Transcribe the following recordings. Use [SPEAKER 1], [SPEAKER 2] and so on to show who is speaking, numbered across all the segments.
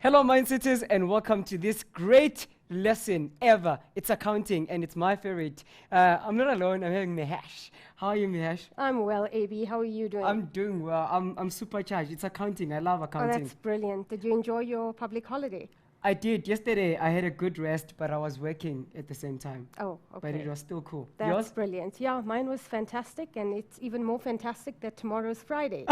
[SPEAKER 1] Hello, Mindsetters, and welcome to this great lesson ever. It's accounting, and it's my favorite. I'm not alone. I'm having Mehesh. How are you, Mehesh?
[SPEAKER 2] I'm well, AB. How are you doing?
[SPEAKER 1] I'm doing well. I'm supercharged. It's accounting. I love
[SPEAKER 2] Oh,
[SPEAKER 1] accounting.
[SPEAKER 2] that's brilliant. Did you enjoy your public holiday?
[SPEAKER 1] I did. Yesterday, I had a good rest, but I was working at the same time.
[SPEAKER 2] Oh,
[SPEAKER 1] But
[SPEAKER 2] okay.
[SPEAKER 1] it was still cool.
[SPEAKER 2] That's
[SPEAKER 1] Yours?
[SPEAKER 2] brilliant. Yeah, mine was fantastic, and it's even more fantastic that tomorrow's Friday.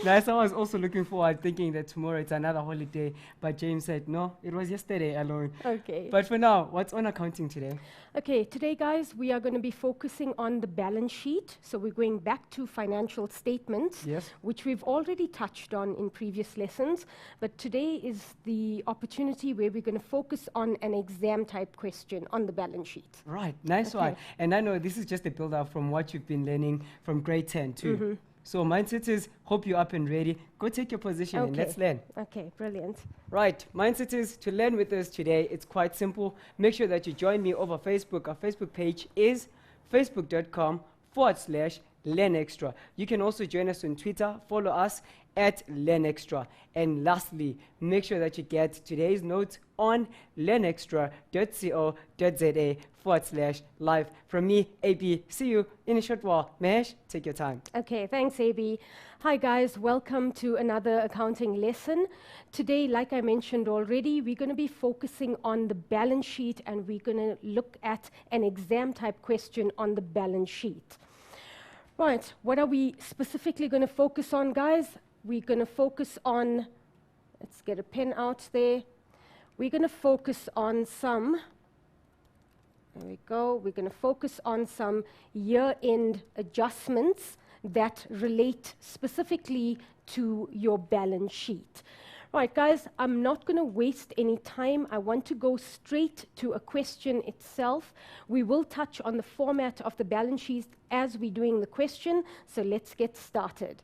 [SPEAKER 1] Nice. I was also looking forward, thinking that tomorrow it's another holiday. But James said, no, it was yesterday alone.
[SPEAKER 2] Okay.
[SPEAKER 1] But for now, what's on accounting today?
[SPEAKER 2] Okay, today, guys, we are going to be focusing on the balance sheet. So we're going back to financial statements,
[SPEAKER 1] Yes.
[SPEAKER 2] which we've already touched on in previous lessons. But today is the opportunity where we're going to focus on an exam type question on the balance sheet.
[SPEAKER 1] Right, nice
[SPEAKER 2] Okay.
[SPEAKER 1] one. And I know this is just a build up from what you've been learning from grade 10 too. So Mindsetters, hope you're up and ready. Go take your position and let's learn.
[SPEAKER 2] Okay, brilliant.
[SPEAKER 1] Right, Mindsetters, to learn with us today, it's quite simple. Make sure that you join me over Facebook. Our Facebook page is facebook.com/LearnExtra. You can also join us on Twitter. Follow us at LearnExtra. And lastly, make sure that you get today's notes on learnextra.co.za/live. From me, AB, see you in a short while. Mehesh, take your time.
[SPEAKER 2] Okay, thanks, AB. Hi, guys. Welcome to another accounting lesson. Today, like I mentioned already, we're going to be focusing on the balance sheet, and we're going to look at an exam type question on the balance sheet. Right, what are we specifically going to focus on, guys? We're going to focus on, let's get a pen out there. We're going to focus on some, there we go, we're going to focus on some year-end adjustments that relate specifically to your balance sheet. Right, guys, I'm not going to waste any time. I want to go straight to a question itself. We will touch on the format of the balance sheet as we're doing the question, so let's get started.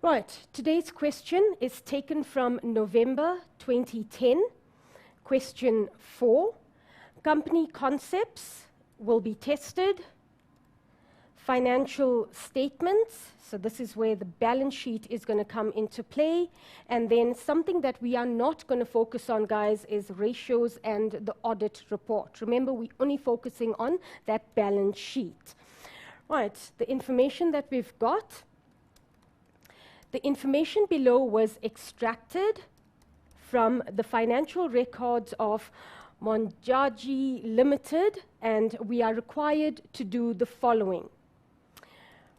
[SPEAKER 2] Right, today's question is taken from November 2010. Question 4, company concepts will be tested. Financial statements, so this is where the balance sheet is going to come into play. And then something that we are not going to focus on, guys, is ratios and the audit report. Remember, we're only focusing on that balance sheet. Right, the information that we've got. The information below was extracted from the financial records of Monjaji Limited, and we are required to do the following.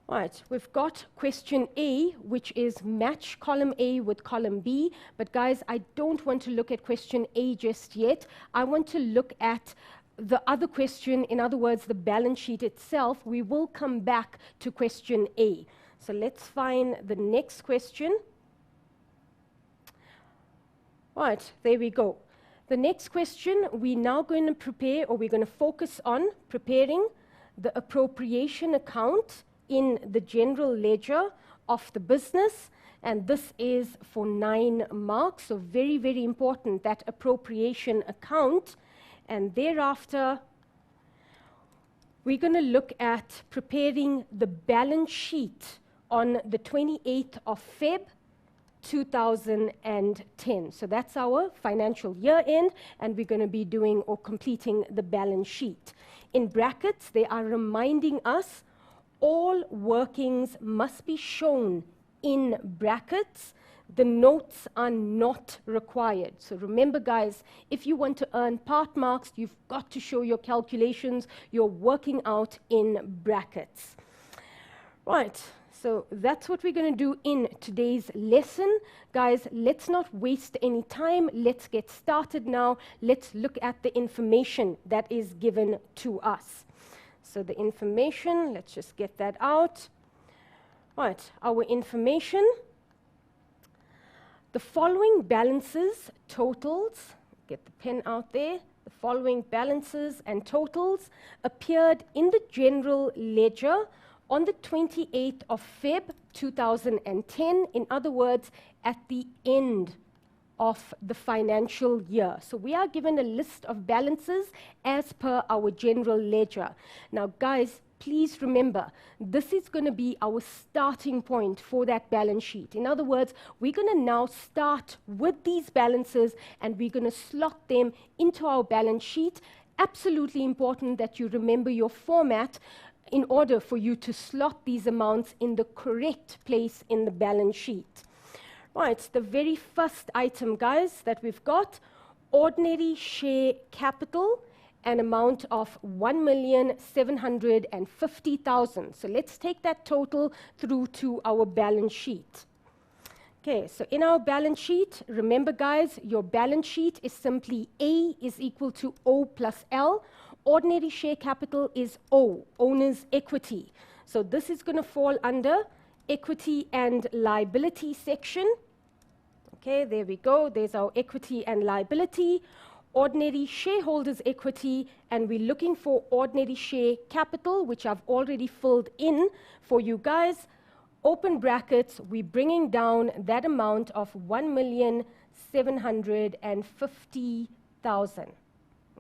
[SPEAKER 2] Right, we've got question A, which is match column A with column B. But guys, I don't want to look at question A just yet. I want to look at the other question, in other words, the balance sheet itself. We will come back to question A. So let's find the next question. Right, there we go. The next question, we're now going to prepare, or we're going to focus on preparing the appropriation account in the general ledger of the business, and this is for 9 marks, so very, very important, that appropriation account. And thereafter, we're going to look at preparing the balance sheet on the 28th of Feb 2010. So that's our financial year end, and we're going to be doing or completing the balance sheet. In brackets, they are reminding us all workings must be shown in brackets. The notes are not required. So remember, guys, if you want to earn part marks, you've got to show your calculations, you're working out in brackets. Right. So that's what we're going to do in today's lesson. Guys, let's not waste any time. Let's get started now. Let's look at the information that is given to us. So the information, let's just get that out. Right, our information. The following balances, totals, get the pen out there. The following balances and totals appeared in the general ledger on the 28th of Feb 2010, in other words, at the end of the financial year. So we are given a list of balances as per our general ledger. Now, guys, please remember, this is going to be our starting point for that balance sheet. In other words, we're going to now start with these balances and we're going to slot them into our balance sheet. Absolutely important that you remember your format in order for you to slot these amounts in the correct place in the balance sheet. Right, the very first item, guys, that we've got, ordinary share capital, an amount of 1,750,000. So let's take that total through to our balance sheet. Okay, so in our balance sheet, remember guys, your balance sheet is simply A is equal to O plus L. Ordinary share capital is O, owner's equity. So this is going to fall under equity and liability section. Okay, there we go. There's our equity and liability. Ordinary shareholders' equity, and we're looking for ordinary share capital, which I've already filled in for you guys. Open brackets, we're bringing down that amount of 1,750,000.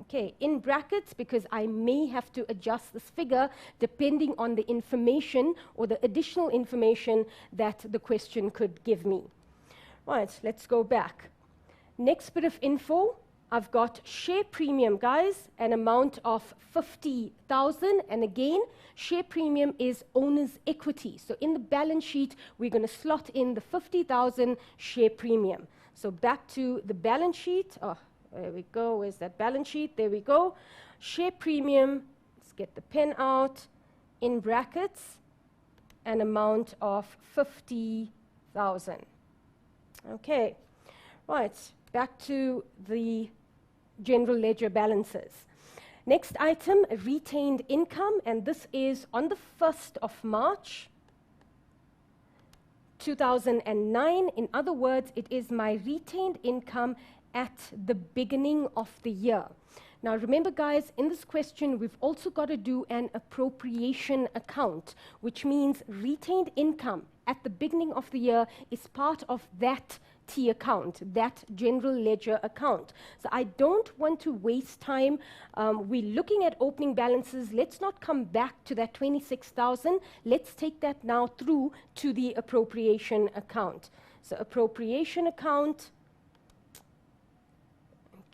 [SPEAKER 2] Okay, in brackets, because I may have to adjust this figure depending on the information or the additional information that the question could give me. Right, let's go back. Next bit of info, I've got share premium, guys, an amount of 50,000. And again, share premium is owner's equity. So in the balance sheet, we're going to slot in the 50,000 share premium. So back to the balance sheet. Oh, there we go. Where's that balance sheet? There we go. Share premium, let's get the pen out, in brackets, an amount of 50,000. Okay, right, back to the general ledger balances. Next item, retained income, and this is on the 1st of March 2009. In other words, it is my retained income at the beginning of the year. Now remember guys, in this question we've also got to do an appropriation account, which means retained income at the beginning of the year is part of that T account, that general ledger account. So I don't want to waste time. We're looking at opening balances. Let's not come back to that 26,000. Let's take that now through to the appropriation account. So appropriation account.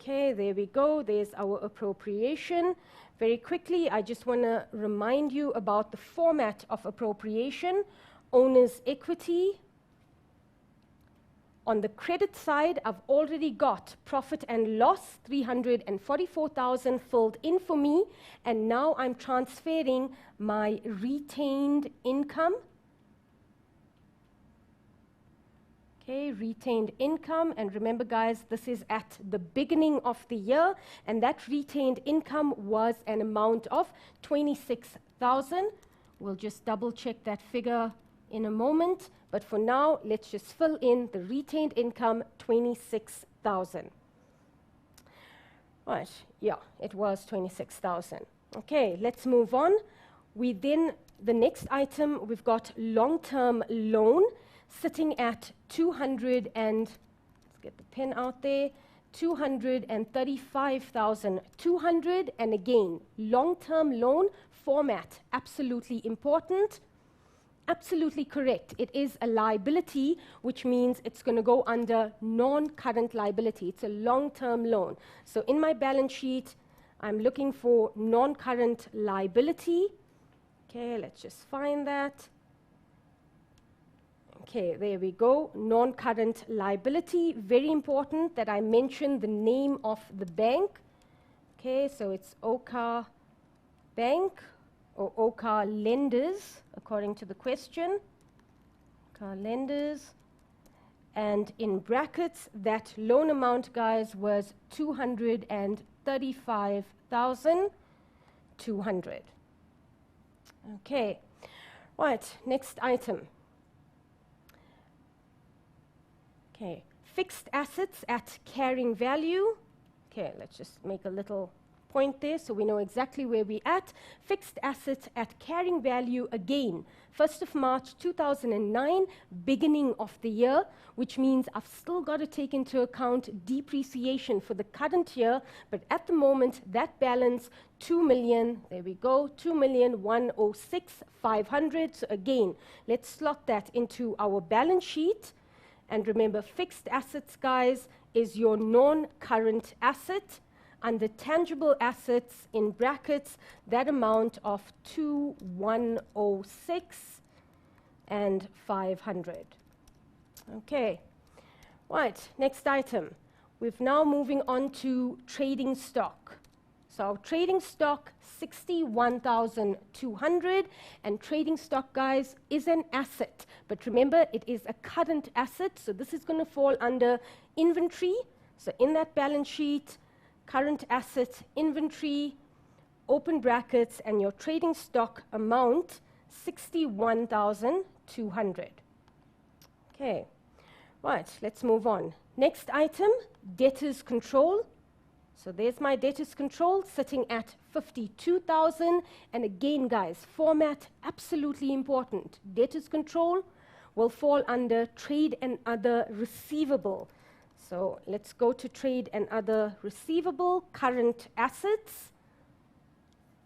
[SPEAKER 2] Okay, there we go. There's our appropriation. Very quickly, I just want to remind you about the format of appropriation. Owner's equity. On the credit side, I've already got profit and loss, 344,000 filled in for me. And now I'm transferring my retained income. Okay, retained income, and remember guys, this is at the beginning of the year, and that retained income was an amount of 26,000. We'll just double check that figure in a moment, but for now, let's just fill in the retained income, 26,000. Right, yeah, it was 26,000. Okay, let's move on. The next item, we've got long-term loan, sitting at 200 and, let's get the pen out there, 235,200. And again, long-term loan format, absolutely important. Absolutely correct. It is a liability, which means it's going to go under non-current liability. It's a long-term loan. So in my balance sheet, I'm looking for non-current liability. Okay, let's just find that. Okay, there we go, non-current liability. Very important that I mention the name of the bank. Okay, so it's Oka Bank or Oka Lenders, according to the question. Oka Lenders. And in brackets, that loan amount, guys, was 235,200. Okay, right, next item. Okay, fixed assets at carrying value. Okay, let's just make a little point there, so we know exactly where we're at. Fixed assets at carrying value again. 1st of March 2009, beginning of the year, which means I've still got to take into account depreciation for the current year, but at the moment, that balance, 2 million, there we go, 2,106,500. So again, let's slot that into our balance sheet. And remember, fixed assets, guys, is your non-current asset. Under tangible assets, in brackets, that amount of 2,106 and 500. Okay, right, next item. We're now moving on to trading stock. So our trading stock, 61,200, and trading stock, guys, is an asset. But remember, it is a current asset, so this is going to fall under inventory. So in that balance sheet, current asset, inventory, open brackets, and your trading stock amount, 61,200. Okay, right, let's move on. Next item, debtors control. So there's my debtors control sitting at 52,000. And again, guys, format, absolutely important. Debtors control will fall under trade and other receivable. So let's go to trade and other receivable, current assets,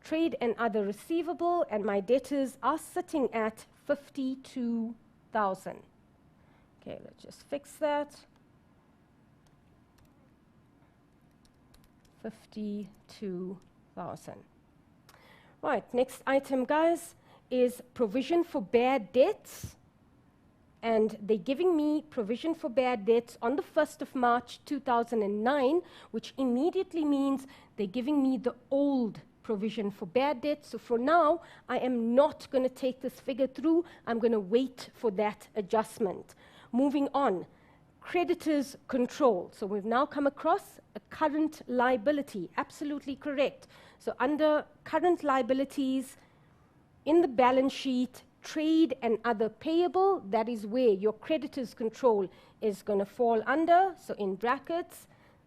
[SPEAKER 2] trade and other receivable, and my debtors are sitting at 52,000. Okay, let's just fix that. 52,000. Right, next item, guys, is provision for bad debts. And they're giving me provision for bad debts on the 1st of March 2009, which immediately means they're giving me the old provision for bad debts. So for now, I am not going to take this figure through. I'm going to wait for that adjustment. Moving on, creditors control. So we've now come across a current liability. Absolutely correct. So under current liabilities, in the balance sheet, trade and other payable, that is where your creditors control is going to fall under. So in brackets,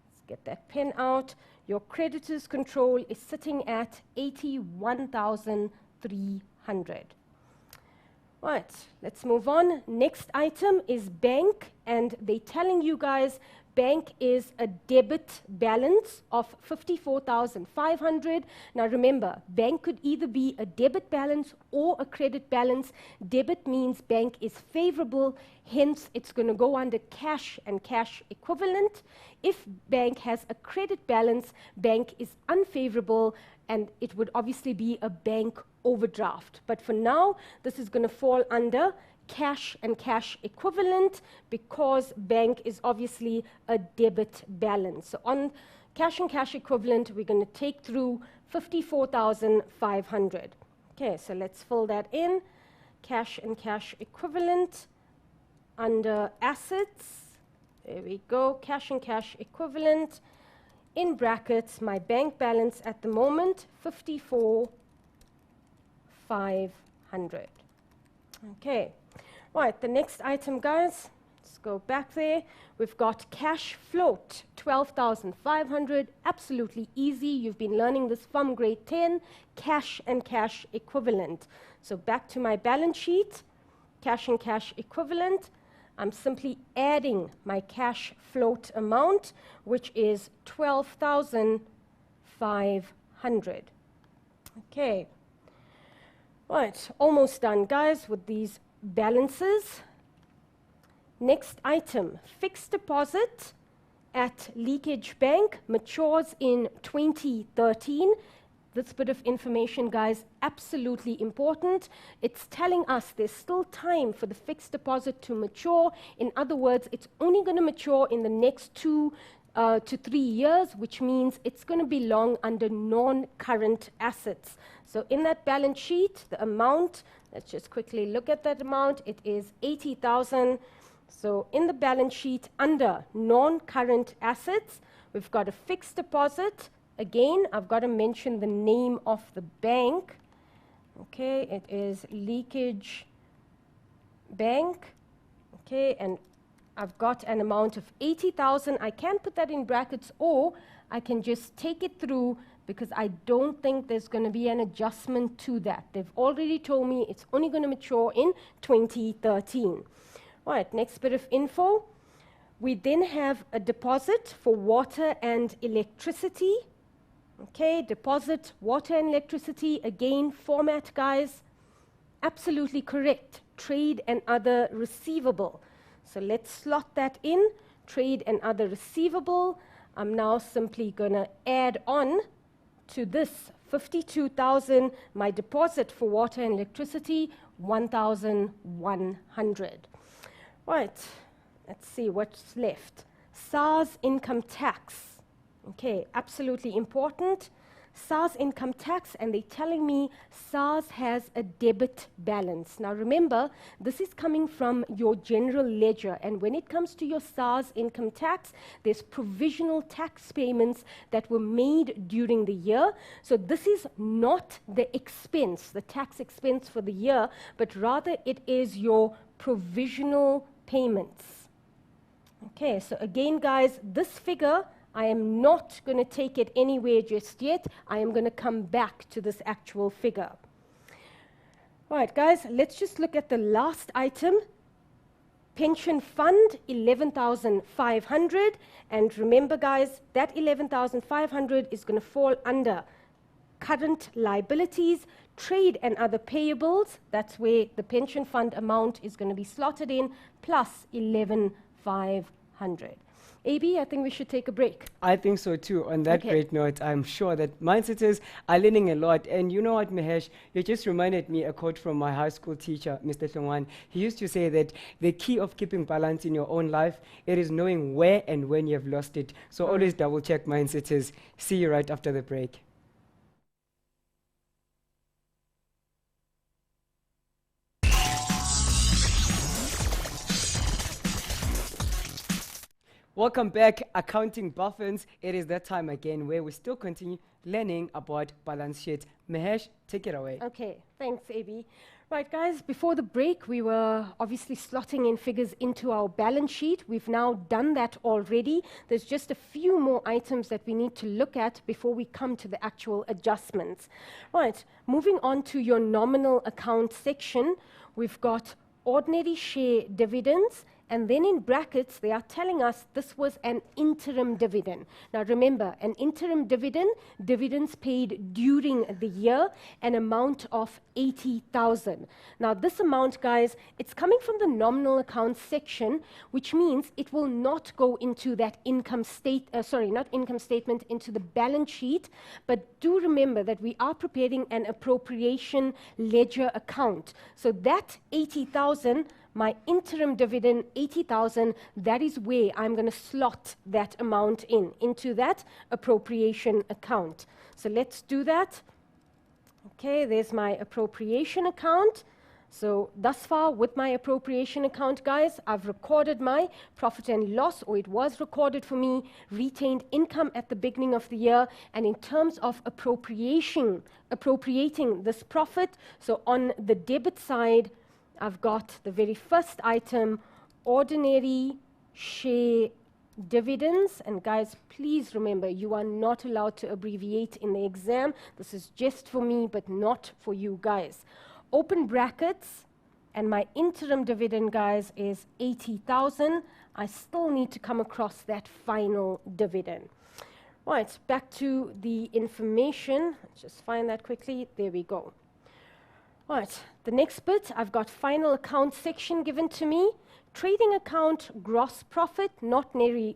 [SPEAKER 2] let's get that pen out. Your creditors control is sitting at 81,300. Right, let's move on. Next item is bank, and they're telling you guys bank is a debit balance of 54,500. Now remember, bank could either be a debit balance or a credit balance. Debit means bank is favorable, hence it's going to go under cash and cash equivalent. If bank has a credit balance, bank is unfavorable, and it would obviously be a bank overdraft. But for now, this is going to fall under cash and cash equivalent because bank is obviously a debit balance. So on cash and cash equivalent, we're going to take through 54,500. Okay, so let's fill that in. Cash and cash equivalent under assets. There we go, cash and cash equivalent. In brackets, my bank balance at the moment, 54,500. Okay. Right, the next item, guys, let's go back there. We've got cash float, 12,500, absolutely easy. You've been learning this from grade 10, cash and cash equivalent. So back to my balance sheet, cash and cash equivalent. I'm simply adding my cash float amount, which is 12,500. Okay. Right, almost done, guys, with these balances. Next item, fixed deposit at Leakage Bank matures in 2013. This bit of information, guys, absolutely important. It's telling us there's still time for the fixed deposit to mature. In other words, it's only going to mature in the next 2 to 3 years, which means it's going to belong under non-current assets. So in that balance sheet, the amount, let's just quickly look at that amount. It is 80,000. So in the balance sheet under non-current assets, we've got a fixed deposit. Again, I've got to mention the name of the bank. Okay, it is Leakage Bank. Okay, and I've got an amount of 80,000. I can put that in brackets, or I can just take it through because I don't think there's going to be an adjustment to that. They've already told me it's only going to mature in 2013. Right, next bit of info. We then have a deposit for water and electricity. Okay, deposit, water and electricity. Again, format, guys, absolutely correct. Trade and other receivable. So let's slot that in. Trade and other receivable. I'm now simply going to add on to this 52,000, my deposit for water and electricity, 1,100. Right, let's see what's left. SARS income tax. Okay, absolutely important. SARS income tax, and they're telling me SARS has a debit balance. Now remember, this is coming from your general ledger, and when it comes to your SARS income tax, there's provisional tax payments that were made during the year. So this is not the expense, the tax expense for the year, but rather it is your provisional payments. Okay, so again, guys, this figure, I am not going to take it anywhere just yet. I am going to come back to this actual figure. Right, guys, let's just look at the last item. Pension fund, 11,500. And remember, guys, that 11,500 is going to fall under current liabilities, trade and other payables. That's where the pension fund amount is going to be slotted in, plus 11,500. AB, I think we should take a break.
[SPEAKER 1] I think so too. On that great note, I'm sure that mindsetters are learning a lot. And you know what, Mahesh, you just reminded me a quote from my high school teacher, Mr. Hlongwan. He used to say that the key of keeping balance in your own life, it is knowing where and when you have lost it. So always double check, mindsetters. See you right after the break. Welcome back, accounting buffins. It is that time again where we still continue learning about balance sheet. Mahesh, take it away.
[SPEAKER 2] Okay, thanks, AB. Right, guys, before the break, we were obviously slotting in figures into our balance sheet. We've now done that already. There's just a few more items that we need to look at before we come to the actual adjustments. Right, moving on to your nominal account section, we've got ordinary share dividends. And then in brackets, they are telling us this was an interim dividend. Now remember, an interim dividend, dividends paid during the year, an amount of 80,000. Now this amount, guys, it's coming from the nominal account section, which means it will not go into that income statement, into the balance sheet. But do remember that we are preparing an appropriation ledger account. So that 80,000, my interim dividend, 80,000, that is where I'm going to slot that amount into that appropriation account. So let's do that. Okay, there's my appropriation account. So thus far with my appropriation account, guys, I've recorded my profit and loss, or it was recorded for me, retained income at the beginning of the year. And in terms of appropriating this profit, so on the debit side, I've got the very first item, ordinary share dividends. And guys, please remember, you are not allowed to abbreviate in the exam. This is just for me, but not for you guys. Open brackets, and my interim dividend, guys, is 80,000. I still need to come across that final dividend. Right, back to the information. Let's just find that quickly. There we go. Right, the next bit, I've got final account section given to me. Trading account, gross profit, not necessary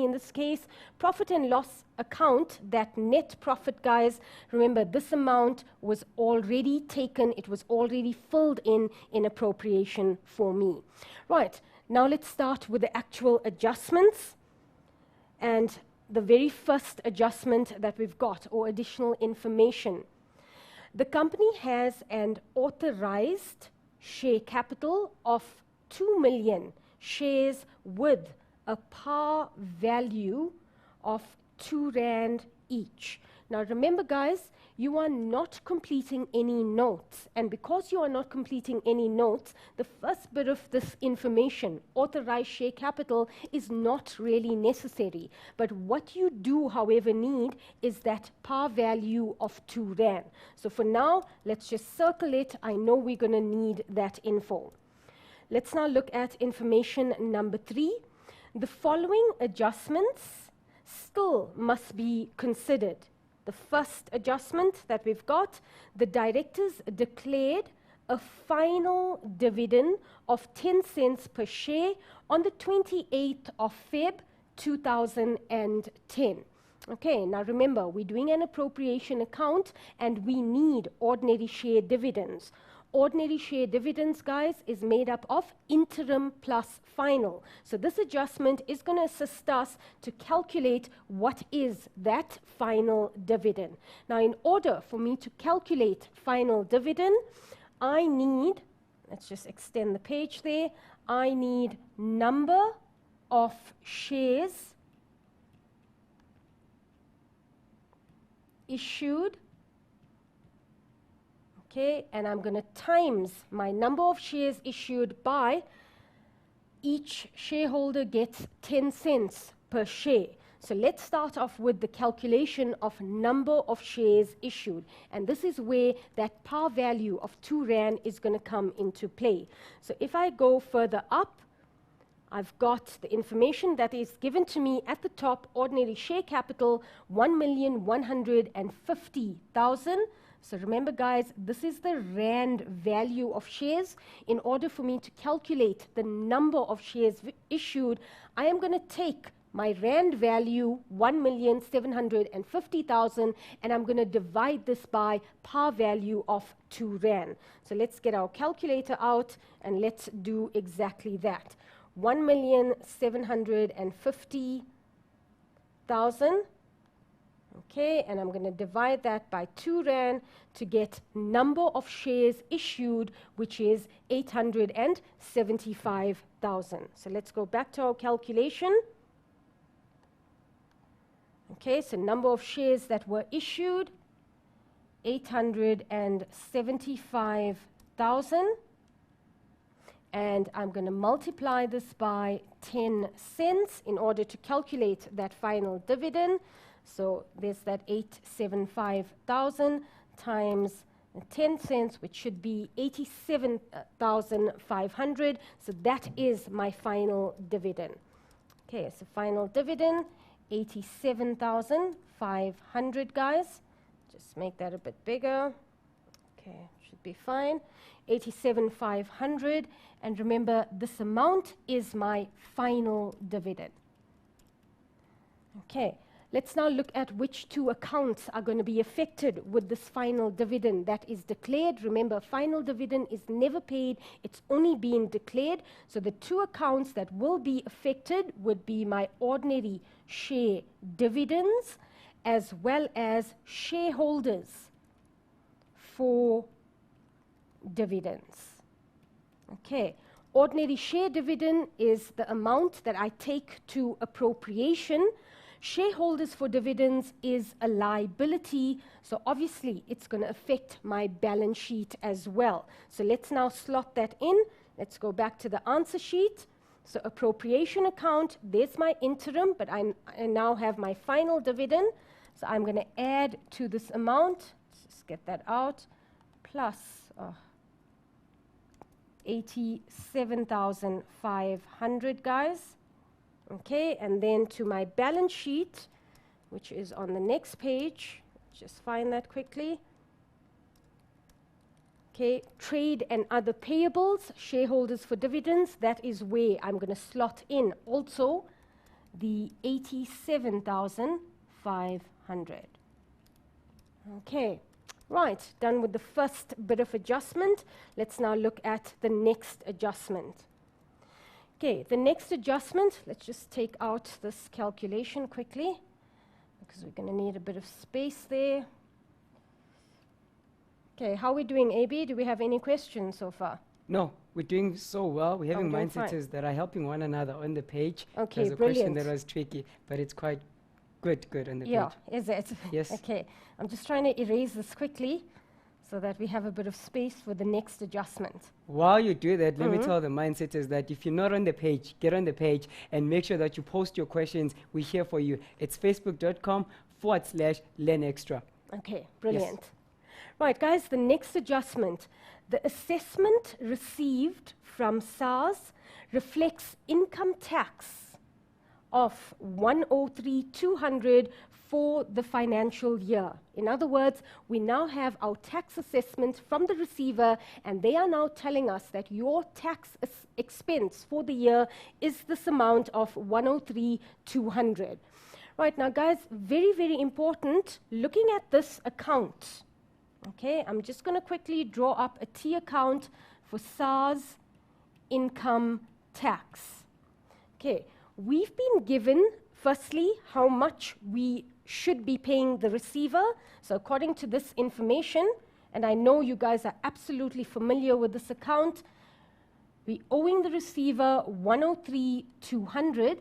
[SPEAKER 2] in this case. Profit and loss account, that net profit, guys, remember this amount was already taken, it was already filled in appropriation for me. Right, now let's start with the actual adjustments. And the very first adjustment that we've got, or additional information. The company has an authorized share capital of 2 million shares with a par value of 2 Rand each. Now remember guys, you are not completing any notes, and because you are not completing any notes, the first bit of this information, authorized share capital, is not really necessary. But what you do however need is that par value of 2 rand. So for now, let's just circle it. I know we're going to need that info. Let's now look at information number 3. The following adjustments still must be considered. The first adjustment that we've got, the directors declared a final dividend of 10 cents per share on the 28th of Feb 2010. Okay, now remember, we're doing an appropriation account and we need ordinary share dividends. Ordinary share dividends, guys, is made up of interim plus final. So this adjustment is going to assist us to calculate what is that final dividend. Now, in order for me to calculate final dividend, I need, let's just extend the page there, I need number of shares issued. Okay, and I'm going to times my number of shares issued by each shareholder gets 10 cents per share. So let's start off with the calculation of number of shares issued. And this is where that par value of 2 rand is going to come into play. So if I go further up, I've got the information that is given to me at the top, ordinary share capital, 1,150,000. So remember guys, this is the rand value of shares. In order for me to calculate the number of shares issued, I am going to take my rand value, 1,750,000, and I'm going to divide this by par value of 2 rand. So let's get our calculator out and let's do exactly that. 1,750,000. Okay, and I'm going to divide that by 2 rand to get number of shares issued, which is 875,000. So let's go back to our calculation. Okay, so number of shares that were issued, 875,000. And I'm going to multiply this by 10 cents in order to calculate that final dividend. So there's that 875,000 times 10 cents, which should be 87,500. So that is my final dividend. Okay, so final dividend, 87,500, guys. Just make that a bit bigger. Okay, should be fine. 87,500. And remember, this amount is my final dividend. Okay. Let's now look at which 2 accounts are going to be affected with this final dividend that is declared. Remember, final dividend is never paid. It's only being declared. So the 2 accounts that will be affected would be my ordinary share dividends as well as shareholders for dividends. Okay. Ordinary share dividend is the amount that I take to appropriation. Shareholders for dividends is a liability, so obviously it's going to affect my balance sheet as well. So let's now slot that in. Let's go back to the answer sheet. So appropriation account, there's my interim, but I now have my final dividend. So I'm going to add to this amount, let's just get that out, plus 87,500, guys. Okay, and then to my balance sheet, which is on the next page. Just find that quickly. Okay, trade and other payables, shareholders for dividends, that is where I'm going to slot in also the 87,500. Okay, right, done with the first bit of adjustment. Let's now look at the next adjustment. Okay, the next adjustment, let's just take out this calculation quickly because we're going to need a bit of space there. Okay, how are we doing, AB? Do we have any questions so far?
[SPEAKER 1] No, we're doing so well. We're having
[SPEAKER 2] doing
[SPEAKER 1] mindsets that are helping one another on the page.
[SPEAKER 2] Okay,
[SPEAKER 1] There's a
[SPEAKER 2] brilliant.
[SPEAKER 1] question that was tricky, but it's quite Good, good on the
[SPEAKER 2] Yeah,
[SPEAKER 1] page.
[SPEAKER 2] is it?
[SPEAKER 1] Yes.
[SPEAKER 2] Okay, I'm just trying to erase this quickly so that we have a bit of space for the next adjustment.
[SPEAKER 1] While you do that, let me tell the mindsetters that if you're not on the page, get on the page and make sure that you post your questions. We're here for you. It's facebook.com/learnextra.
[SPEAKER 2] Okay, brilliant. Right, guys, the next adjustment. The assessment received from SARS reflects income tax of 103,200 for the financial year. In other words, we now have our tax assessment from the receiver, and they are now telling us that your tax expense for the year is this amount of 103,200. Right, now guys, very, very important, looking at this account. Okay, I'm just going to quickly draw up a T account for SARS income tax. Okay, we've been given, firstly, how much we should be paying the receiver. So according to this information, and I know you guys are absolutely familiar with this account, we're owing the receiver 103,200,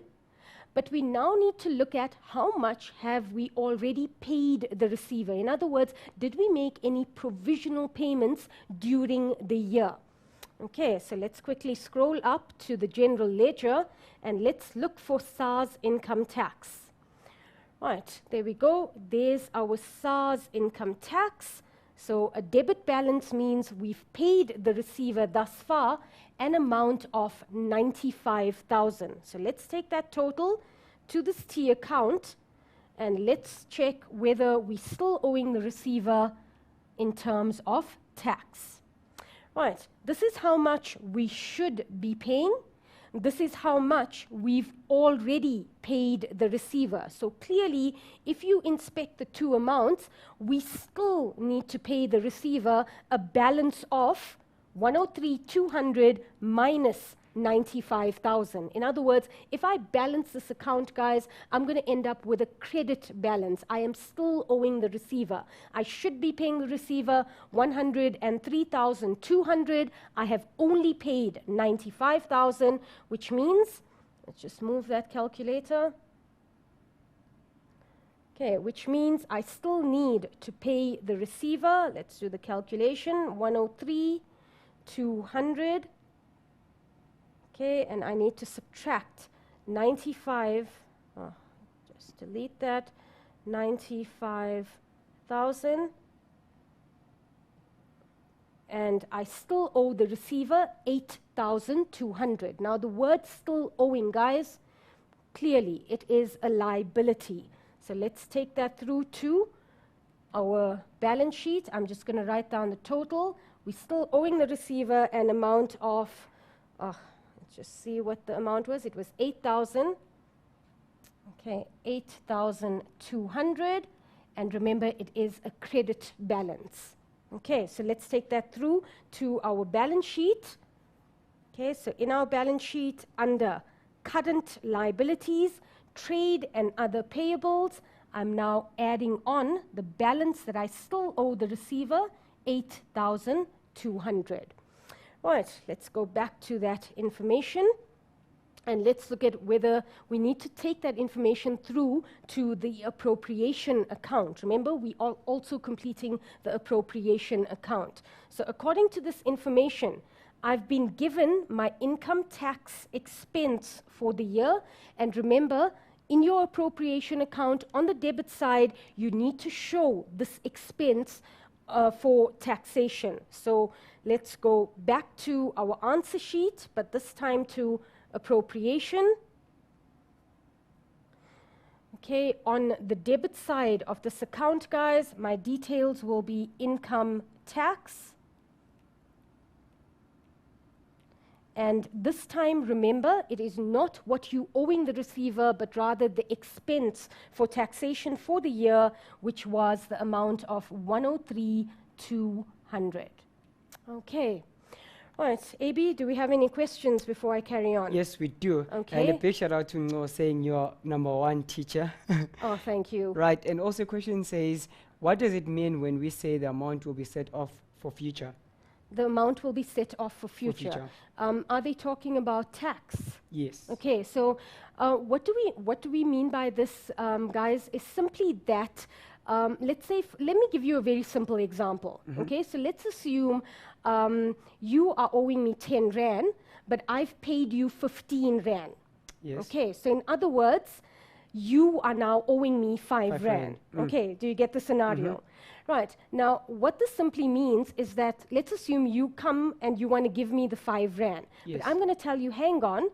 [SPEAKER 2] but we now need to look at how much have we already paid the receiver. In other words, did we make any provisional payments during the year? Okay, so let's quickly scroll up to the general ledger and let's look for SARS income tax. Right, there we go. There's our SARS income tax. So a debit balance means we've paid the receiver thus far an amount of 95,000. So let's take that total to this T account and let's check whether we're still owing the receiver in terms of tax. Right, this is how much we should be paying. This is how much we've already paid the receiver. So clearly, if you inspect the two amounts, we still need to pay the receiver a balance of 103,200 minus 95,000. In other words, if I balance this account, guys, I'm going to end up with a credit balance. I am still owing the receiver. I should be paying the receiver 103,200. I have only paid 95,000, which means, let's just move that calculator. Okay, which means I still need to pay the receiver. Let's do the calculation. 103,200. Okay, and I need to subtract 95, just delete that, 95,000. And I still owe the receiver 8,200. Now the word still owing, guys, clearly it is a liability. So let's take that through to our balance sheet. I'm just going to write down the total. We're still owing the receiver an amount of, just see what the amount was. It was 8,000. Okay, 8,200. And remember, it is a credit balance. Okay, so let's take that through to our balance sheet. Okay, so in our balance sheet, under current liabilities, trade and other payables, I'm now adding on the balance that I still owe the receiver, 8,200. Right, let's go back to that information and let's look at whether we need to take that information through to the appropriation account. Remember, we are also completing the appropriation account. So according to this information, I've been given my income tax expense for the year, and remember, in your appropriation account on the debit side, you need to show this expense for taxation. So let's go back to our answer sheet, but this time to appropriation. Okay, on the debit side of this account, guys, my details will be income tax. And this time, remember, it is not what you owing the receiver, but rather the expense for taxation for the year, which was the amount of 103,200. Okay. All right, AB, do we have any questions before I carry on?
[SPEAKER 1] Yes, we do.
[SPEAKER 2] Okay.
[SPEAKER 1] And a big shout out to Ngo saying you're #1 teacher.
[SPEAKER 2] Oh, thank you.
[SPEAKER 1] Right, and also question says, what does it mean when we say the amount will be set off for future?
[SPEAKER 2] The amount will be set off for future.
[SPEAKER 1] future.
[SPEAKER 2] Are they talking about tax?
[SPEAKER 1] Yes.
[SPEAKER 2] Okay, so what do we mean by this, guys? Is simply that, let's say, let me give you a very simple example. Okay, so let's assume you are owing me 10 Rand, but I've paid you 15 Rand.
[SPEAKER 1] Yes.
[SPEAKER 2] Okay, so in other words, you are now owing me 5 Rand. Okay, do you get the scenario? Right, now what this simply means is that, let's assume you come and you want to give me the 5 Rand.
[SPEAKER 1] Yes.
[SPEAKER 2] But I'm going to tell you, hang on,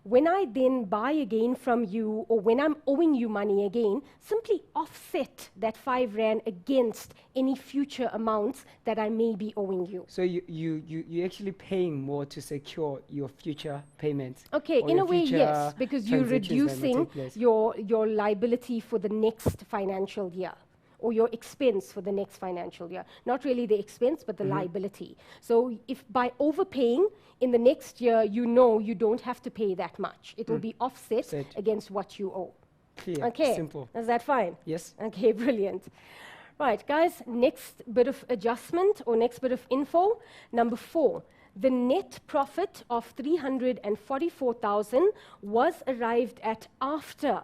[SPEAKER 2] when I then buy again from you, or when I'm owing you money again, simply offset that 5 Rand against any future amounts that I may be owing you.
[SPEAKER 1] So you're actually paying more to secure your future payments.
[SPEAKER 2] Okay,
[SPEAKER 1] or
[SPEAKER 2] in
[SPEAKER 1] your
[SPEAKER 2] a way,
[SPEAKER 1] future
[SPEAKER 2] yes, because you're
[SPEAKER 1] transactions that will
[SPEAKER 2] reducing
[SPEAKER 1] take place.
[SPEAKER 2] your liability for the next financial year, or your expense for the next financial year. Not really the expense, but the liability. So if by overpaying in the next year, you know you don't have to pay that much. It will be offset
[SPEAKER 1] Set.
[SPEAKER 2] against what you owe.
[SPEAKER 1] Clear.
[SPEAKER 2] Okay,
[SPEAKER 1] Simple.
[SPEAKER 2] is that fine?
[SPEAKER 1] Yes.
[SPEAKER 2] Okay, brilliant. Right, guys, next bit of adjustment or next bit of info. Number 4, the net profit of 344,000 was arrived at after,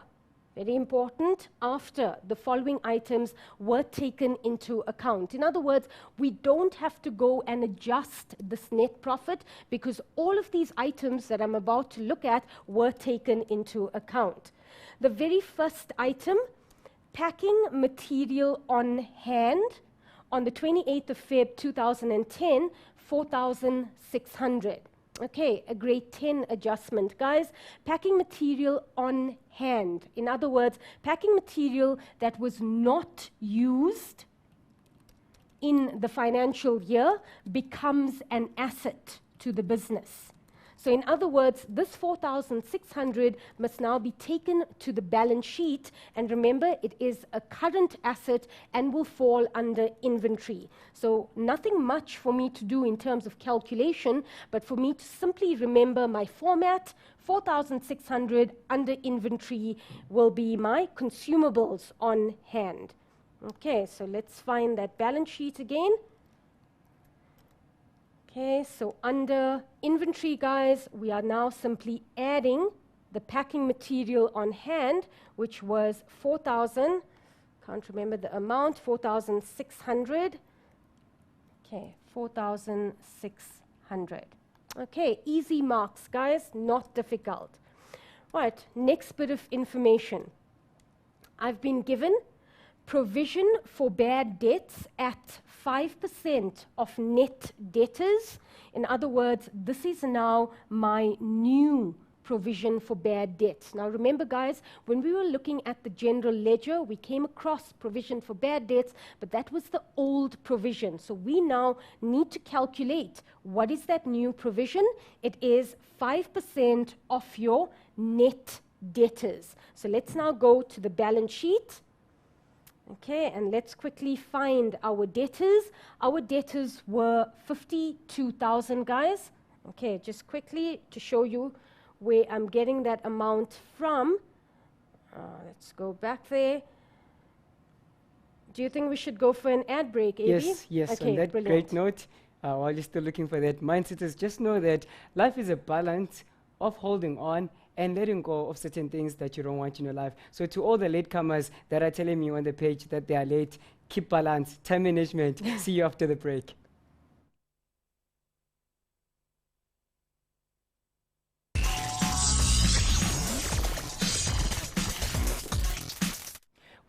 [SPEAKER 2] very important, after the following items were taken into account. In other words, we don't have to go and adjust this net profit because all of these items that I'm about to look at were taken into account. The very first item, packing material on hand on the 28th of Feb 2010, 4,600. Okay, a grade 10 adjustment. Guys, packing material on hand. In other words, packing material that was not used in the financial year becomes an asset to the business. So in other words, this 4,600 must now be taken to the balance sheet, and remember, it is a current asset and will fall under inventory. So nothing much for me to do in terms of calculation, but for me to simply remember my format, 4,600 under inventory will be my consumables on hand. Okay, so let's find that balance sheet again. Okay, so under inventory, guys, we are now simply adding the packing material on hand, which was 4,000, can't remember the amount, 4,600. Okay, 4,600. Okay, easy marks, guys, not difficult. Right, next bit of information. I've been given provision for bad debts at 5% of net debtors. In other words, this is now my new provision for bad debts. Now remember, guys, when we were looking at the general ledger, we came across provision for bad debts, but that was the old provision. So we now need to calculate what is that new provision. It is 5% of your net debtors. So let's now go to the balance sheet. Okay, and let's quickly find our debtors. Our debtors were 52,000, guys. Okay, just quickly to show you where I'm getting that amount from. Let's go back there. Do you think we should go for an ad break, Avi?
[SPEAKER 1] Yes.
[SPEAKER 2] Okay,
[SPEAKER 1] On that
[SPEAKER 2] brilliant.
[SPEAKER 1] great note, while you're still looking for that, mindsets, just know that life is a balance of holding on and letting go of certain things that you don't want in your life. So to all the latecomers that are telling me on the page that they are late, keep balance, time management. See you after the break.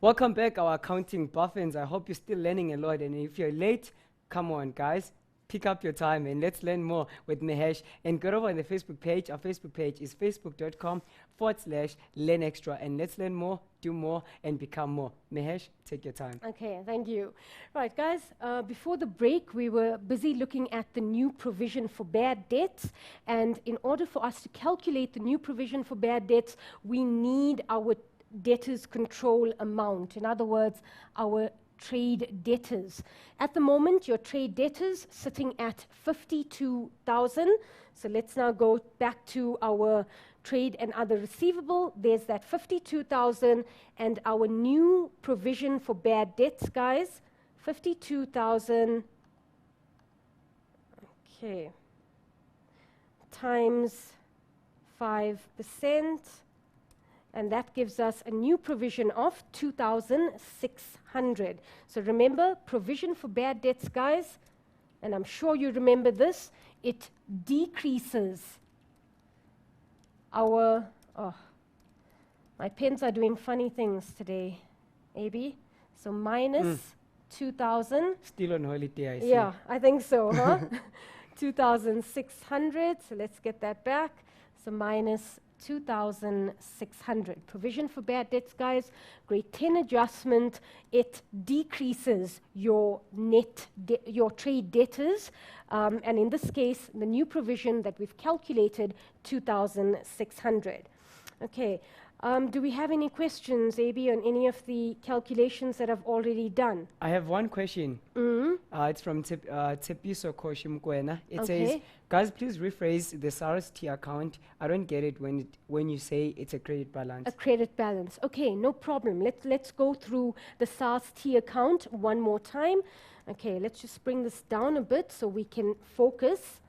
[SPEAKER 1] Welcome back, our accounting buffins. I hope you're still learning a lot. And if you're late, come on, guys. Pick up your time and let's learn more with Mahesh. And go over on the Facebook page. Our Facebook page is facebook.com/learnextra. And let's learn more, do more, and become more. Mahesh, take your time.
[SPEAKER 2] Okay, thank you. Right, guys, before the break, we were busy looking at the new provision for bad debts. And in order for us to calculate the new provision for bad debts, we need our debtors control amount. In other words, our trade debtors. At the moment, your trade debtors sitting at 52,000. So let's now go back to our trade and other receivable. There's that 52,000 and our new provision for bad debts, guys. 52,000. Okay. Times 5%. And that gives us a new provision of 2,600. So remember, provision for bad debts, guys, and I'm sure you remember this, it decreases our, my pens are doing funny things today, AB. So minus 2,000.
[SPEAKER 1] Still on holiday, I see.
[SPEAKER 2] Yeah, I think so, huh? 2,600, so let's get that back. So minus 2,600. Provision for bad debts, guys, grade 10 adjustment, it decreases your your trade debtors, and in this case, the new provision that we've calculated, 2,600. Okay, do we have any questions, AB, on any of the calculations that I've already done?
[SPEAKER 1] I have one question. It's from Tsepiso Koshimkwena. It
[SPEAKER 2] Okay.
[SPEAKER 1] says, guys, please rephrase the SARS T account. I don't get it when you say it's a credit balance.
[SPEAKER 2] A credit balance. Okay, no problem. Let's go through the SARS T account one more time. Okay, let's just bring this down a bit so we can focus.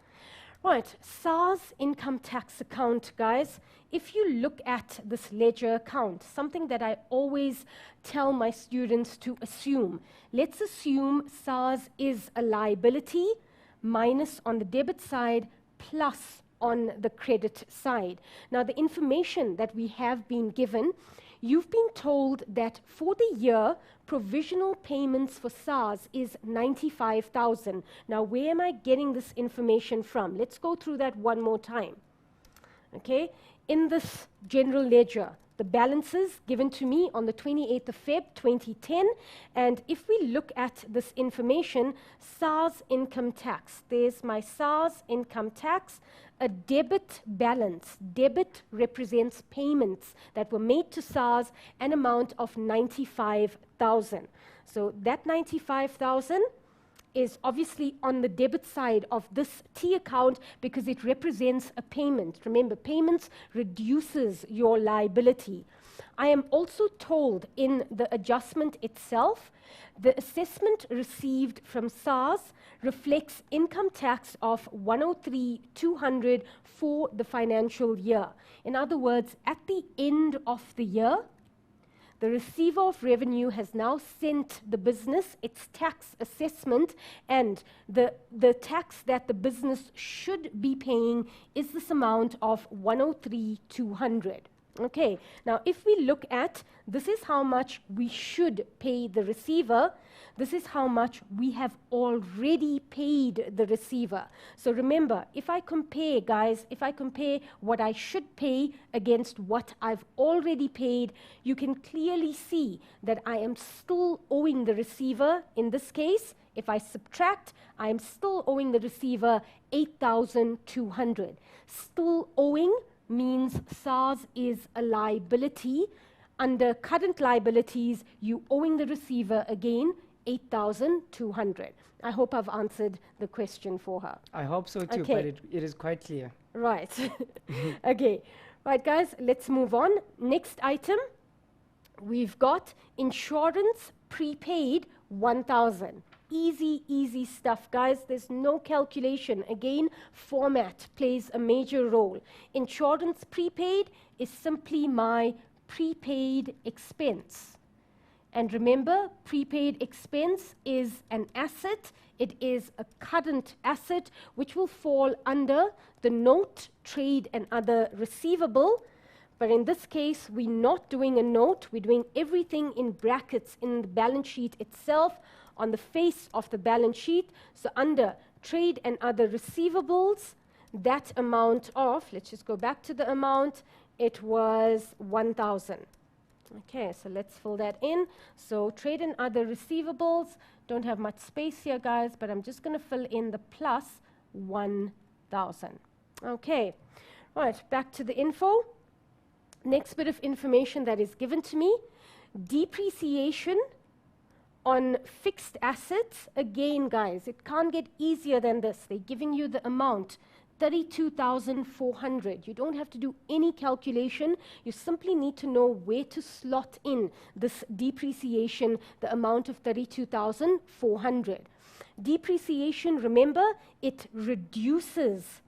[SPEAKER 2] Right, SARS income tax account, guys. If you look at this ledger account, something that I always tell my students to assume. Let's assume SARS is a liability minus on the debit side plus on the credit side. Now, the information that we have been given, you've been told that for the year, provisional payments for SARS is 95,000. Now, where am I getting this information from? Let's go through that one more time. Okay, in this general ledger, the balances given to me on the 28th of Feb 2010, and if we look at this information, SARS income tax, there's my SARS income tax, a debit balance. Debit represents payments that were made to SARS, an amount of 95,000. So that 95,000 is obviously on the debit side of this T account because it represents a payment. Remember, payments reduces your liability. I am also told in the adjustment itself, the assessment received from SARS reflects income tax of 103,200 for the financial year. In other words, at the end of the year, the receiver of revenue has now sent the business its tax assessment, and the tax that the business should be paying is this amount of 103,200. Okay, now if we look at, this is how much we should pay the receiver, this is how much we have already paid the receiver. So remember, if I compare, guys, if I compare what I should pay against what I've already paid, you can clearly see that I am still owing the receiver. In this case, if I subtract, I am still owing the receiver 8,200. Still owing means SARS is a liability. Under current liabilities, you owing the receiver again 8,200. I hope I've answered the question for her.
[SPEAKER 1] I hope so too,
[SPEAKER 2] Okay.
[SPEAKER 1] but it is quite clear.
[SPEAKER 2] Right. Okay. Right, guys, let's move on. Next item, we've got insurance prepaid 1,000. Easy, easy stuff, guys. There's no calculation. Again, format plays a major role. Insurance prepaid is simply my prepaid expense. And remember, prepaid expense is an asset. It is a current asset which will fall under the note, trade, and other receivable. But in this case, we're not doing a note. We're doing everything in brackets in the balance sheet itself, on the face of the balance sheet. So under trade and other receivables, that amount of, let's just go back to the amount, it was 1,000. Okay, so let's fill that in. So trade and other receivables, don't have much space here, guys, but I'm just going to fill in the plus 1,000. Okay, right, back to the info. Next bit of information that is given to me, depreciation on fixed assets. Again, guys, it can't get easier than this. They're giving you the amount, 32,400. You don't have to do any calculation. You simply need to know where to slot in this depreciation, the amount of 32,400. Depreciation, remember, it reduces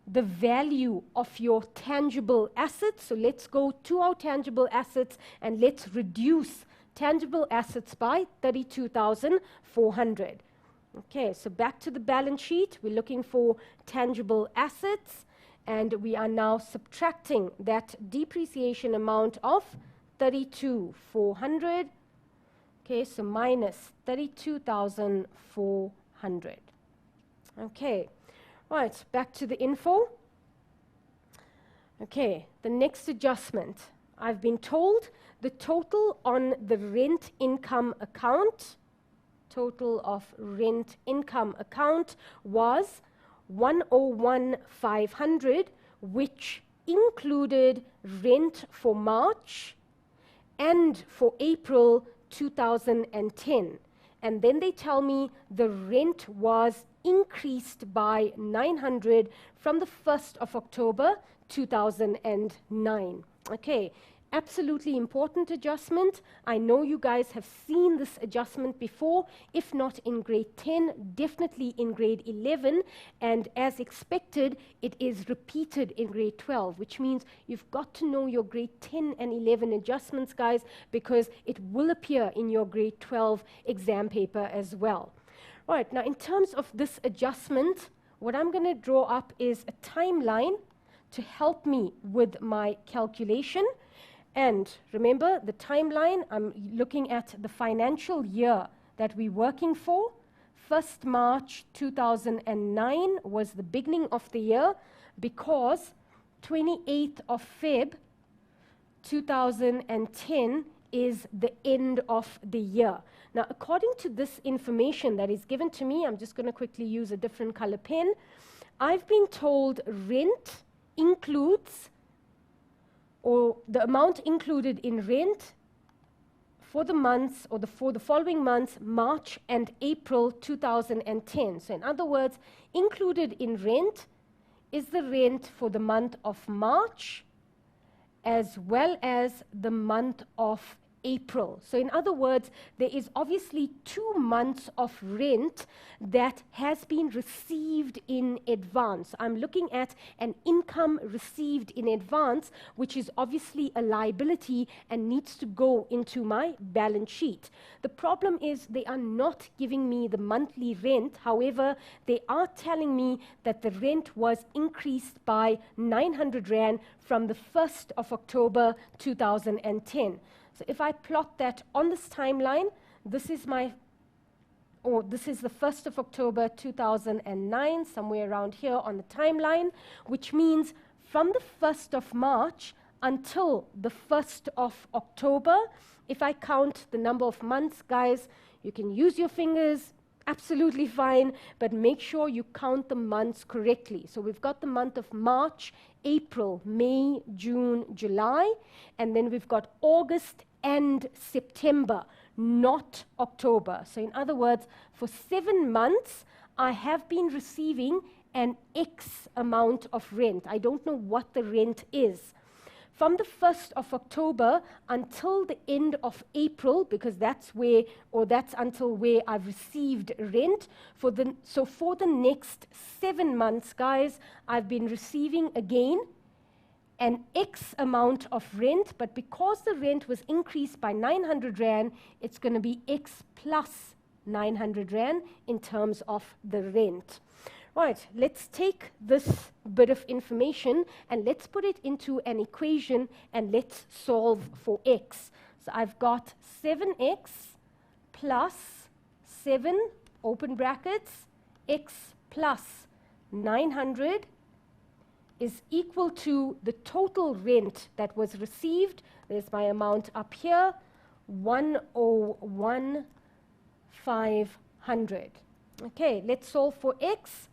[SPEAKER 2] the value of your tangible assets. So let's go to our tangible assets and let's reduce tangible assets by 32,400. Okay, so back to the balance sheet. We're looking for tangible assets, and we are now subtracting that depreciation amount of 32,400. Okay, so minus 32,400. Okay, right, back to the info. Okay, the next adjustment. I've been told the total on the rent income account, total of rent income account was 101,500, which included rent for March and for April 2010. And then they tell me the rent was increased by 900 from the 1st of October 2009. Okay, absolutely important adjustment. I know you guys have seen this adjustment before, if not in grade 10, definitely in grade 11, and as expected, it is repeated in grade 12, which means you've got to know your grade 10 and 11 adjustments, guys, because it will appear in your grade 12 exam paper as well. All right, now in terms of this adjustment, what I'm going to draw up is a timeline to help me with my calculation. And remember, the timeline, I'm looking at the financial year that we're working for. 1st March 2009 was the beginning of the year, because 28th of Feb 2010 is the end of the year. Now, according to this information that is given to me, I'm just going to quickly use a different color pen. I've been told rent includes, or the amount included in rent for the months, or for the following months, March and April 2010. So in other words, included in rent is the rent for the month of March as well as the month of April. So in other words, there is obviously 2 months of rent that has been received in advance. I'm looking at an income received in advance, which is obviously a liability and needs to go into my balance sheet. The problem is they are not giving me the monthly rent. However, they are telling me that the rent was increased by 900 Rand from the 1st of October 2010. So if I plot that on this timeline, this is the 1st of October 2009, somewhere around here on the timeline, which means from the 1st of March until the 1st of October, if I count the number of months, guys, you can use your fingers, absolutely fine, but make sure you count the months correctly. So we've got the month of March, April, May, June, July, and then we've got August and September, not October. So in other words, for 7 months, I have been receiving an X amount of rent. I don't know what the rent is. From the 1st of October until the end of April, because that's where, or that's until where I've received rent. So for the next 7 months, guys, I've been receiving again an X amount of rent, but because the rent was increased by 900 Rand, it's going to be X plus 900 Rand in terms of the rent. Right, let's take this bit of information and let's put it into an equation and let's solve for X. So I've got 7X plus 7, open brackets, X plus 900 is equal to the total rent that was received. There's my amount up here, 101,500. Okay, let's solve for X.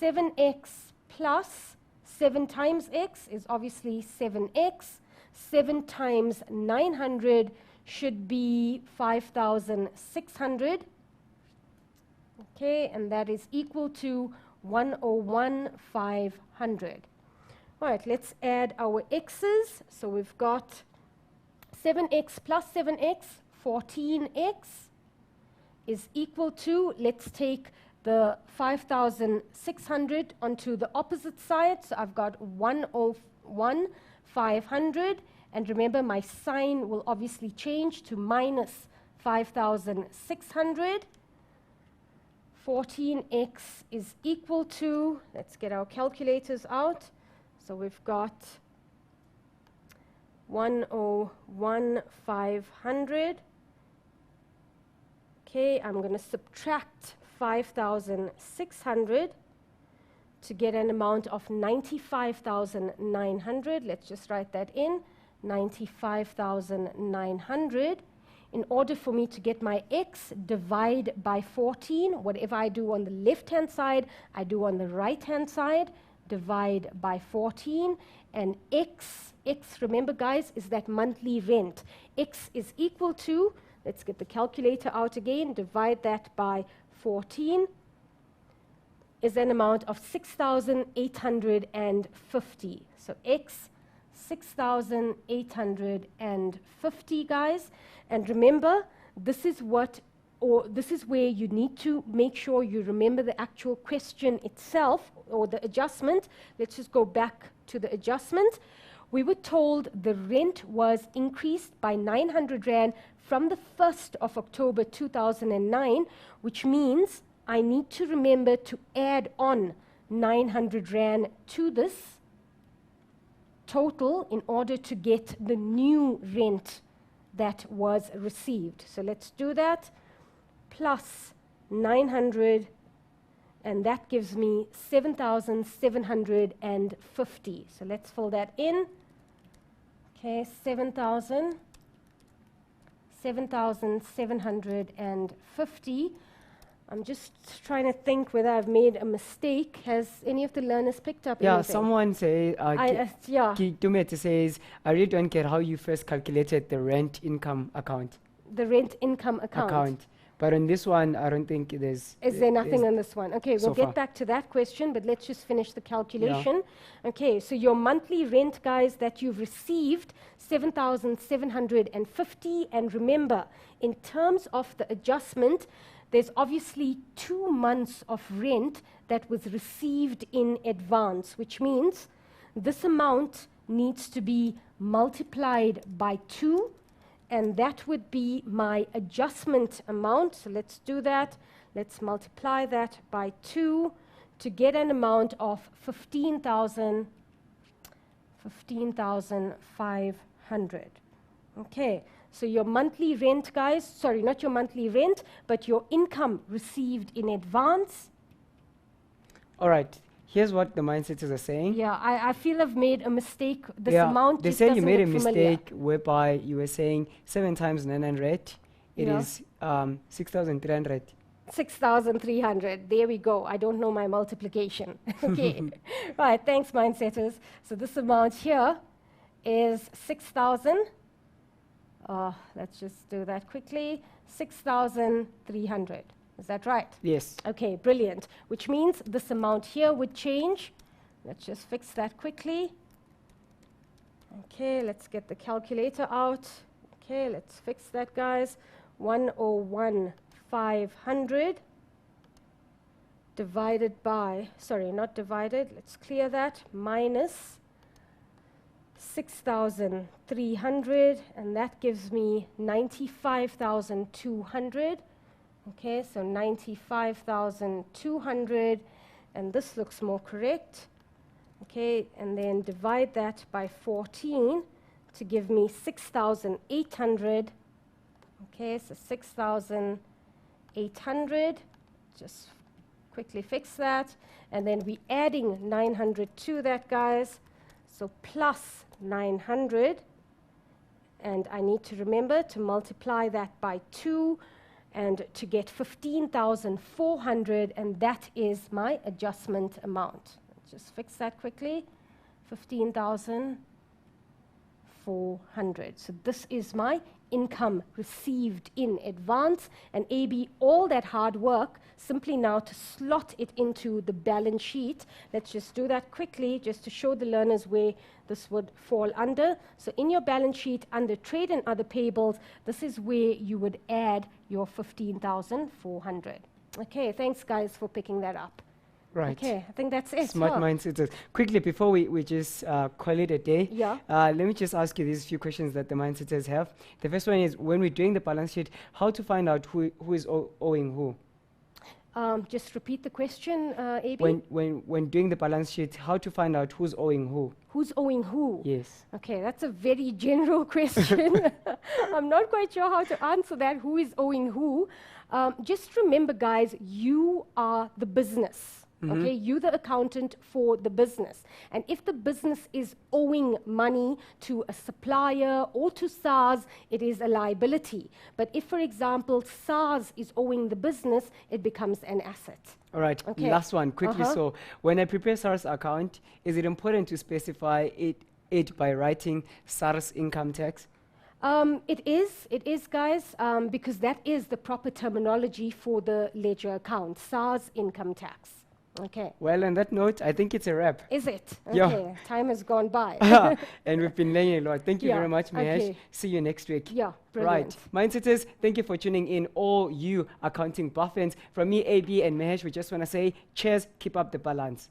[SPEAKER 2] 7X plus 7 times X is obviously 7X. 7 times 900 should be 5,600. Okay, and that is equal to 101,500. All right, let's add our x's. So we've got 7x plus 7x, 14x. is equal to, let's take the 5,600 onto the opposite side. So I've got 101,500. And remember, my sign will obviously change to minus 5,600. 14x is equal to, let's get our calculators out. So we've got 101,500. Okay, I'm going to subtract 5,600 to get an amount of 95,900. Let's just write that in, 95,900. In order for me to get my x, divide by 14. Whatever I do on the left-hand side, I do on the right-hand side. Divide by 14. And x, remember guys, is that monthly rent. X is equal to, let's get the calculator out again, divide that by 14, is an amount of 6,850. So x, 6,850, guys. And remember, this is what, or this is where you need to make sure you remember the actual question itself, or the adjustment. Let's just go back to the adjustment. We were told the rent was increased by 900 Rand from the 1st of October 2009, which means I need to remember to add on 900 Rand to this total in order to get the new rent that was received. So let's do that. Plus 900, and that gives me 7,750. So let's fill that in. Okay, 7,750. I'm just trying to think whether I've made a mistake. Has any of the learners picked up anything?
[SPEAKER 1] Someone say, Tumete says, I really don't get how you first calculated the rent income account.
[SPEAKER 2] The rent income account.
[SPEAKER 1] But on this one, I don't think there's...
[SPEAKER 2] Is there nothing on this one? Okay, we'll get back to that question, but let's just finish the calculation. Yeah. Okay, so your monthly rent, guys, that you've received, 7,750. And remember, in terms of the adjustment, there's obviously 2 months of rent that was received in advance, which means this amount needs to be multiplied by 2, and that would be my adjustment amount. So let's do that. Let's multiply that by 2 to get an amount of 15,500. Okay. So your monthly rent, guys, sorry, not your monthly rent, but your income received in advance.
[SPEAKER 1] All right. Here's what the mindsetters are saying.
[SPEAKER 2] Yeah, I feel I've made a mistake. This amount
[SPEAKER 1] they said you made a mistake whereby you were saying 7 times 900. It is 6,300.
[SPEAKER 2] 6,300. There we go. I don't know my multiplication. Okay. Right. Thanks, mindsetters. So this amount here is 6,000. Let's just do that quickly. 6,300. Is that right?
[SPEAKER 1] Yes.
[SPEAKER 2] Okay, brilliant. Which means this amount here would change. Let's just fix that quickly. Okay, let's get the calculator out. Okay, let's fix that, guys. 101,500 divided by, sorry, not divided. Let's clear that. Minus 6,300, and that gives me 95,200. Okay, so 95,200, and this looks more correct. Okay, and then divide that by 14 to give me 6,800. Okay, so 6,800. Just quickly fix that, and then we're adding 900 to that, guys. So plus 900, and I need to remember to multiply that by 2 and to get 15,400, and that is my adjustment amount. Let's just fix that quickly. 15,400. 400. So this is my income received in advance, and AB, all that hard work, simply now to slot it into the balance sheet. Let's just do that quickly, just to show the learners where this would fall under. So in your balance sheet, under trade and other payables, this is where you would add your 15,400. Okay, thanks guys for picking that up.
[SPEAKER 1] Right.
[SPEAKER 2] Okay, I think that's it.
[SPEAKER 1] Smart mindset. Quickly, before we just call it a day,
[SPEAKER 2] Yeah.
[SPEAKER 1] let me just ask you these few questions that the mindsetters have. The first one is, when we're doing the balance sheet, how to find out who is owing who?
[SPEAKER 2] Just repeat the question, AB.
[SPEAKER 1] When doing the balance sheet, how to find out who's owing who?
[SPEAKER 2] Who's owing who?
[SPEAKER 1] Yes.
[SPEAKER 2] Okay, that's a very general question. I'm not quite sure how to answer that. Who is owing who? Just remember, guys, you are the business. Okay, you the accountant for the business. And if the business is owing money to a supplier or to SARS, it is a liability. But if, for example, SARS is owing the business, it becomes an asset.
[SPEAKER 1] All right,
[SPEAKER 2] Okay.
[SPEAKER 1] last one, quickly. So when I prepare SARS account, is it important to specify it by writing SARS income tax?
[SPEAKER 2] It is, guys, because that is the proper terminology for the ledger account, SARS income tax. Okay.
[SPEAKER 1] Well, on that note, I think it's a wrap.
[SPEAKER 2] Is it?
[SPEAKER 1] Yeah.
[SPEAKER 2] Okay, time has gone by.
[SPEAKER 1] And we've been learning a lot. Thank you
[SPEAKER 2] Yeah,
[SPEAKER 1] very much, Mahesh.
[SPEAKER 2] okay.
[SPEAKER 1] See you next week.
[SPEAKER 2] Yeah, brilliant.
[SPEAKER 1] Right. Mindsetters, thank you for tuning in, all you accounting buffins. From me, AB, and Mahesh, we just want to say cheers, keep up the balance.